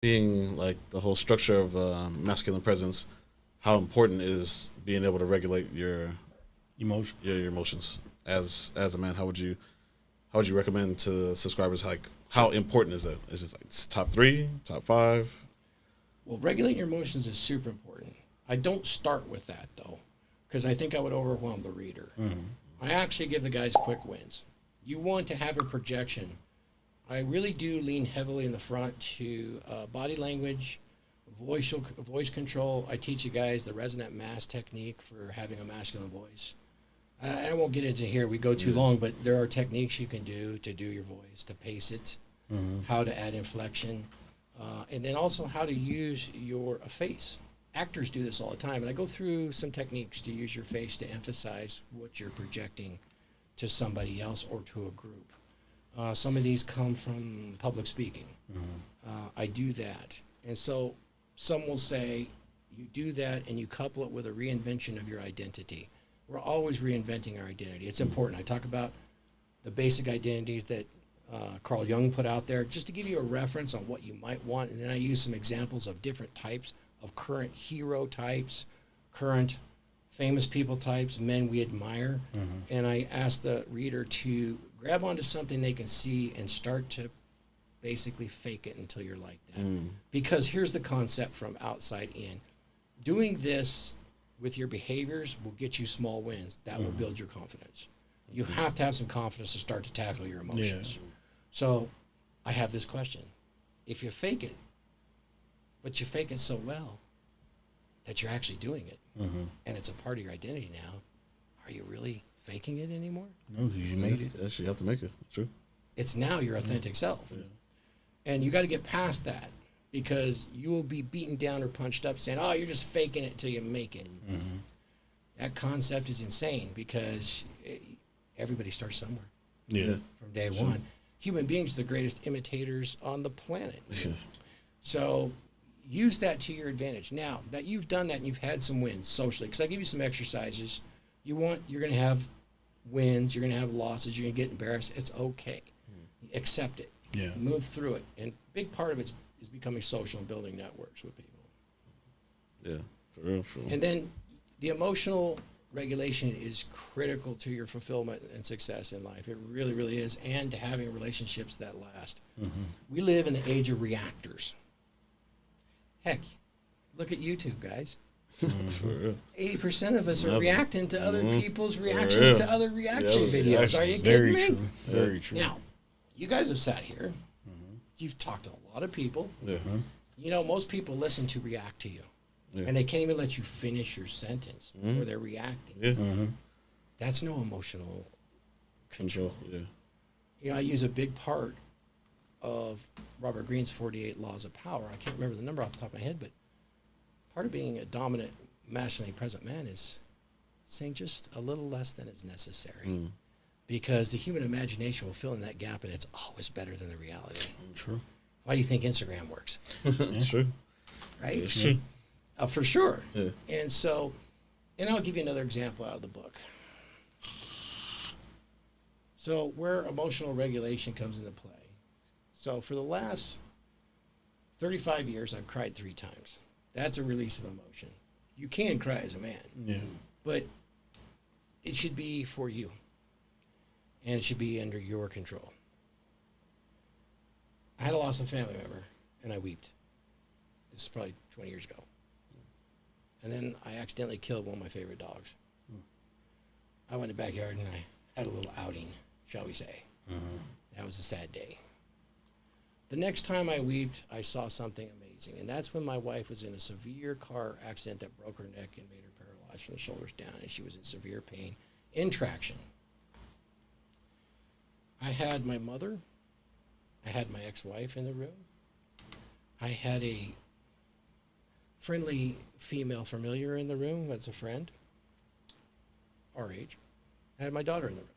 being like the whole structure of masculine presence, how important is being able to regulate Emotion. your emotions as a man? How would you recommend to subscribers, like, how important is it? Is it like top three, top five? Well, regulating your emotions is super important. I don't start with that though, because I think I would overwhelm the reader. I actually give the guys quick wins. You want to have a projection. I really do lean heavily in the front to body language, voice control. I teach you guys the resonant mass technique for having a masculine voice. I won't get into here. We go too long, but there are techniques you can do to do your voice, to pace it, how to add inflection, and then also how to use your face. Actors do this all the time, and I go through some techniques to use your face to emphasize what you're projecting to somebody else or to a group. Some of these come from public speaking. I do that. And so some will say you do that and you couple it with a reinvention of your identity. We're always reinventing our identity. It's important. I talk about the basic identities that Carl Jung put out there just to give you a reference on what you might want. And then I use some examples of different types of current hero types, current famous people types, men we admire. And I ask the reader to grab onto something they can see and start to basically fake it until you're like that. Because here's the concept from outside in. Doing this with your behaviors will get you small wins. That will build your confidence. You have to have some confidence to start to tackle your emotions. So I have this question. If you fake it, but you fake it so well that you're actually doing it, and it's a part of your identity now, are you really faking it anymore? No, because you made it. Yes, you have to make it. True. It's now your authentic self. And you got to get past that, because you will be beaten down or punched up saying, oh, you're just faking it till you make it. That concept is insane, because everybody starts somewhere Yeah. from day one. Human beings are the greatest imitators on the planet. So use that to your advantage. Now that you've done that and you've had some wins socially, because I give you some exercises, you're going to have wins, you're going to have losses, you're going to get embarrassed. It's okay. Accept it. Yeah. Move through it. And big part of it is becoming social and building networks with people. Yeah, for real, for real. And then the emotional regulation is critical to your fulfillment and success in life. It really, really is. And to having relationships that last. We live in the age of reactors. Heck, look at YouTube, guys. For real. 80% of us are Yep. reacting to other people's For reactions real. to other reaction Yeah, videos. Are you kidding Very me? true. Very true. Now, you guys have sat here. You've talked to a lot of people. Yeah. You know, most people listen to react to you. Yeah. And they can't even let you finish your sentence before they're reacting. Yeah. That's no emotional control. Yeah. You know, I use a big part of Robert Greene's 48 Laws of Power. I can't remember the number off the top of my head, but part of being a dominant, masculinely present man is saying just a little less than is necessary. Because the human imagination will fill in that gap, and it's always better than the reality. True. Why do you think Instagram works? It's true. Right? It's true. For sure. Yeah. And so, and I'll give you another example out of the book. So where emotional regulation comes into play. So for the last 35 years, I've cried 3 times. That's a release of emotion. You can cry as a man, Yeah. but it should be for you. And it should be under your control. I had a loss of a family member, and I wept. This is probably 20 years ago. And then I accidentally killed one of my favorite dogs. I went to the backyard and I had a little outing, shall we say. That was a sad day. The next time I wept, I saw something amazing. And that's when my wife was in a severe car accident that broke her neck and made her paralyzed from the shoulders down. And she was in severe pain, in traction. I had my mother. I had my ex-wife in the room. I had a friendly female familiar in the room that's a friend, our age. I had my daughter in the room.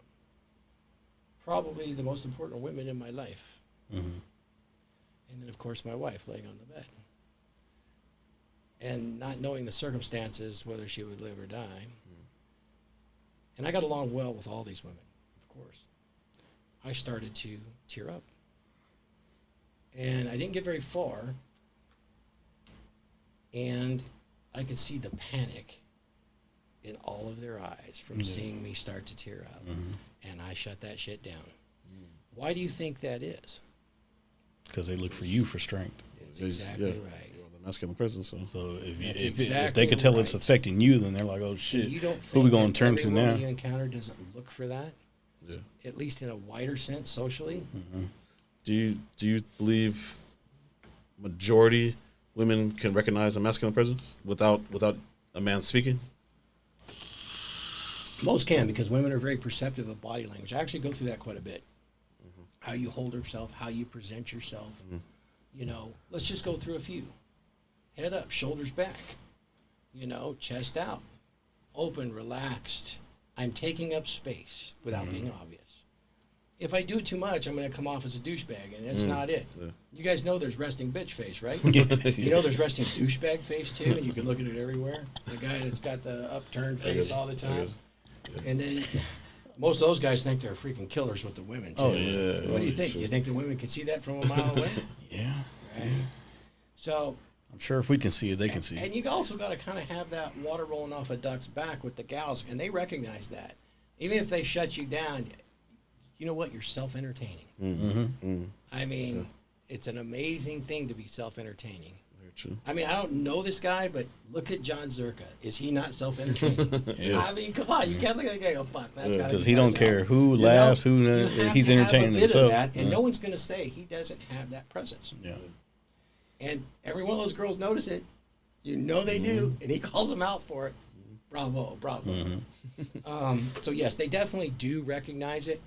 Probably the most important women in my life. And then, of course, my wife laying on the bed. And not knowing the circumstances, whether she would live or die. And I got along well with all these women, of course. I started to tear up. And I didn't get very far And I could see the panic in all of their eyes from seeing me start to tear up. And I shut that shit down. Why do you think that is? Because they look for you for strength. That's exactly right. You're the masculine presence. So So if That's if exactly they could tell it's right. affecting you, then they're like, oh shit, You don't who we think going that to turn every to woman now? you encounter doesn't look for that, yeah. at least in a wider sense socially? Do you believe majority women can recognize a masculine presence without a man speaking? Most can, because women are very perceptive of body language. I actually go through that quite a bit. How you hold yourself, how you present yourself. You know, let's just go through a few. Head up, shoulders back. You know, chest out. Open, relaxed. I'm taking up space without being obvious. If I do it too much, I'm going to come off as a douchebag, and that's not it. Yeah. You guys know there's resting bitch face, right? You know there's resting douchebag face, too, and you can look at it everywhere. The guy that's got the upturned face all the time. And then most of those guys think they're freaking killers with the women, too. Oh, yeah. What do you think? You think the women can see that from a mile away? Yeah, Right? So, I'm sure if we can see it, they can see it. and you also got to kind of have that water rolling off a duck's back with the gals, and they recognize that. Even if they shut you down, you know what? You're self-entertaining. I mean, it's an amazing thing to be self-entertaining. Very true. I mean, I don't know this guy, but look at John Zerka. Is he not self-entertaining? Yeah. I mean, come on. You can't look at that guy and go, fuck, that's got to Because he don't care who You know, laughs, you who have he's to have entertaining a bit himself. of that, and no one's going to say he doesn't have that presence. Yeah. And every one of those girls notice it. You know they do, and he calls them out for it. Bravo, bravo. So yes, they definitely do recognize it,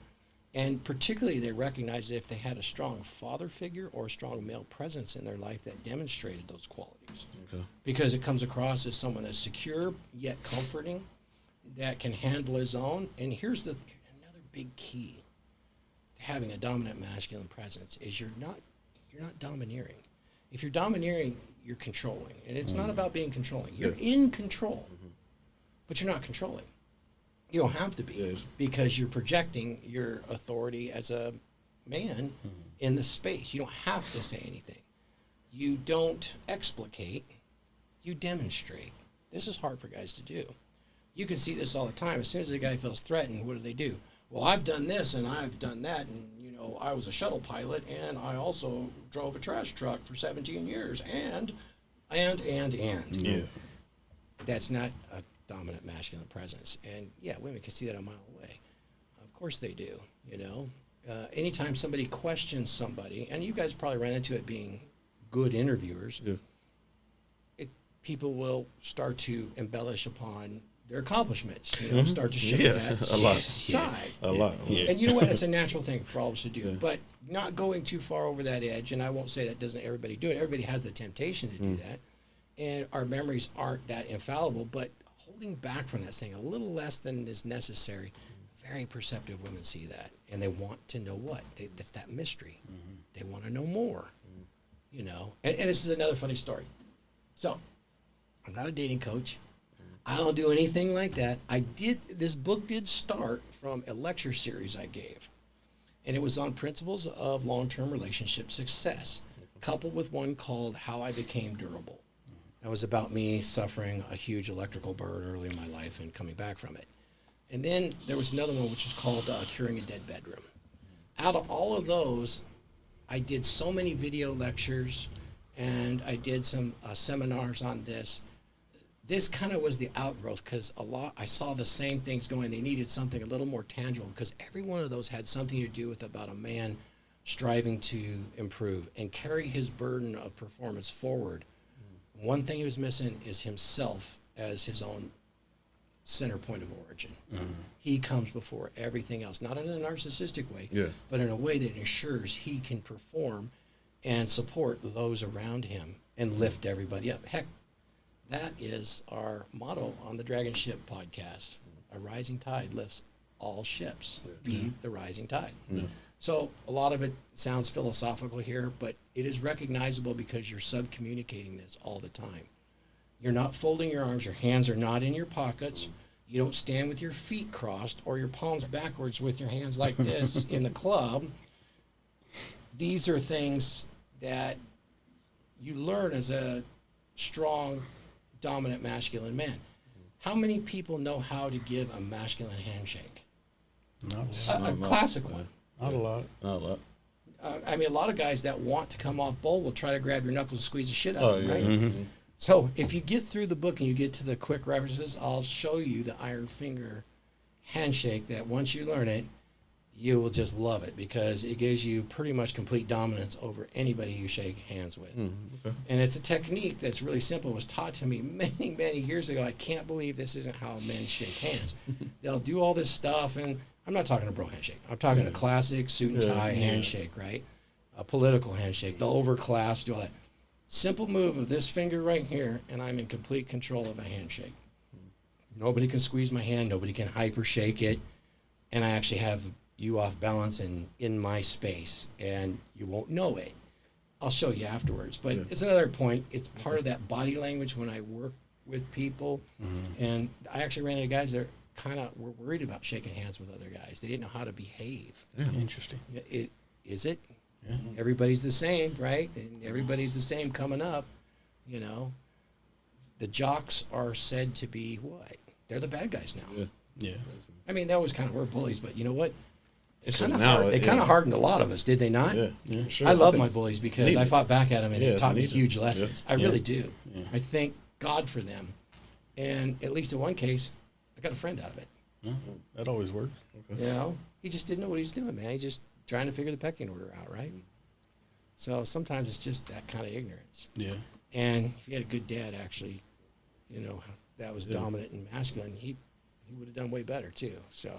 and particularly they recognize it if they had a strong father figure or a strong male presence in their life that demonstrated those qualities. Okay. Because it comes across as someone that's secure yet comforting, that can handle his own. And here's another big key to having a dominant masculine presence is you're not domineering. If you're domineering, you're controlling, and it's not about being controlling. You're in control, but you're not controlling. You don't have to be, because you're projecting your authority as a man in the space. You don't have to say anything. You don't explicate. You demonstrate. This is hard for guys to do. You can see this all the time. As soon as a guy feels threatened, what do? Well, I've done this and I've done that, and I was a shuttle pilot, and I also drove a trash truck for 17 years, and. Yeah. That's not a dominant masculine presence. And yeah, women can see that a mile away. Of course they do, anytime somebody questions somebody, and you guys probably ran into it being good interviewers, people will start to embellish upon their accomplishments, start to show that a lot. side. A lot. Yeah. And you know what? It's a natural thing for all of us to do, but not going too far over that edge. And I won't say that doesn't everybody do it. Everybody has the temptation to do that. And our memories aren't that infallible, but holding back from that, saying a little less than is necessary, very perceptive women see that. And they want to know what? That's that mystery. They want to know more, And this is another funny story. So, I'm not a dating coach. I don't do anything like that. This book did start from a lecture series I gave. And it was on principles of long-term relationship success, coupled with one called How I Became Durable. That was about me suffering a huge electrical burn early in my life and coming back from it. And then there was another one which was called Curing a Dead Bedroom. Out of all of those, I did so many video lectures, and I did some seminars on this. This kind of was the outgrowth, because I saw the same things going. They needed something a little more tangible, because every one of those had something to do with about a man striving to improve and carry his burden of performance forward. One thing he was missing is himself as his own center point of origin. He comes before everything else, not in a narcissistic way, but in a way that ensures he can perform and support those around him and lift everybody up. Heck, that is our motto on the Dragon Ship podcast. A rising tide lifts all ships. Be the rising tide. So a lot of it sounds philosophical here, but it is recognizable because you're sub-communicating this all the time. You're not folding your arms. Your hands are not in your pockets. You don't stand with your feet crossed or your palms backwards with your hands like this in the club. These are things that you learn as a strong, dominant, masculine man. How many people know how to give a masculine handshake? Not A classic one. a lot. Not a lot. I mean, a lot of guys that want to come off bold will try to grab your knuckles and squeeze the shit out Oh of you, yeah. right? Mm-hmm. So if you get through the book and you get to the quick references, I'll show you the iron finger handshake that once you learn it, you will just love it because it gives you pretty much complete dominance over anybody you shake hands with. Okay. And it's a technique that's really simple. It was taught to me many, many years ago. I can't believe this isn't how men shake hands. They'll do all this stuff, and I'm not talking a bro handshake. I'm talking a classic suit and tie handshake, right? A political handshake. They'll overclasp, do all that. Simple move of this finger right here, and I'm in complete control of a handshake. Nobody can squeeze my hand. Nobody can hyper shake it. And I actually have you off balance and in my space, and you won't know it. I'll show you afterwards. But it's another point. It's part of that body language when I work with people. And I actually ran into guys that kind of were worried about shaking hands with other guys. They didn't know how to behave. Interesting. Is it? Everybody's the same, right? And everybody's the same coming up, you know. The jocks are said to be what? They're the bad guys now. Yeah. I mean, they always kind of were bullies, but you know what? It's Kind just of now. hard. They kind of hardened a lot of us, did they not? Yeah. For sure. I love think my bullies because needed. I fought back at them and Yeah, it it's taught me needed. huge lessons. I really do. Yeah. I thank God for them. And at least in one case, I got a friend out of it. Yeah, that always works. You know, he just didn't know what he was doing, man. He's just trying to figure the pecking order out, right? So sometimes it's just that kind of ignorance. Yeah. And if you had a good dad, actually, you know, that was dominant and masculine, he would have done way better too. So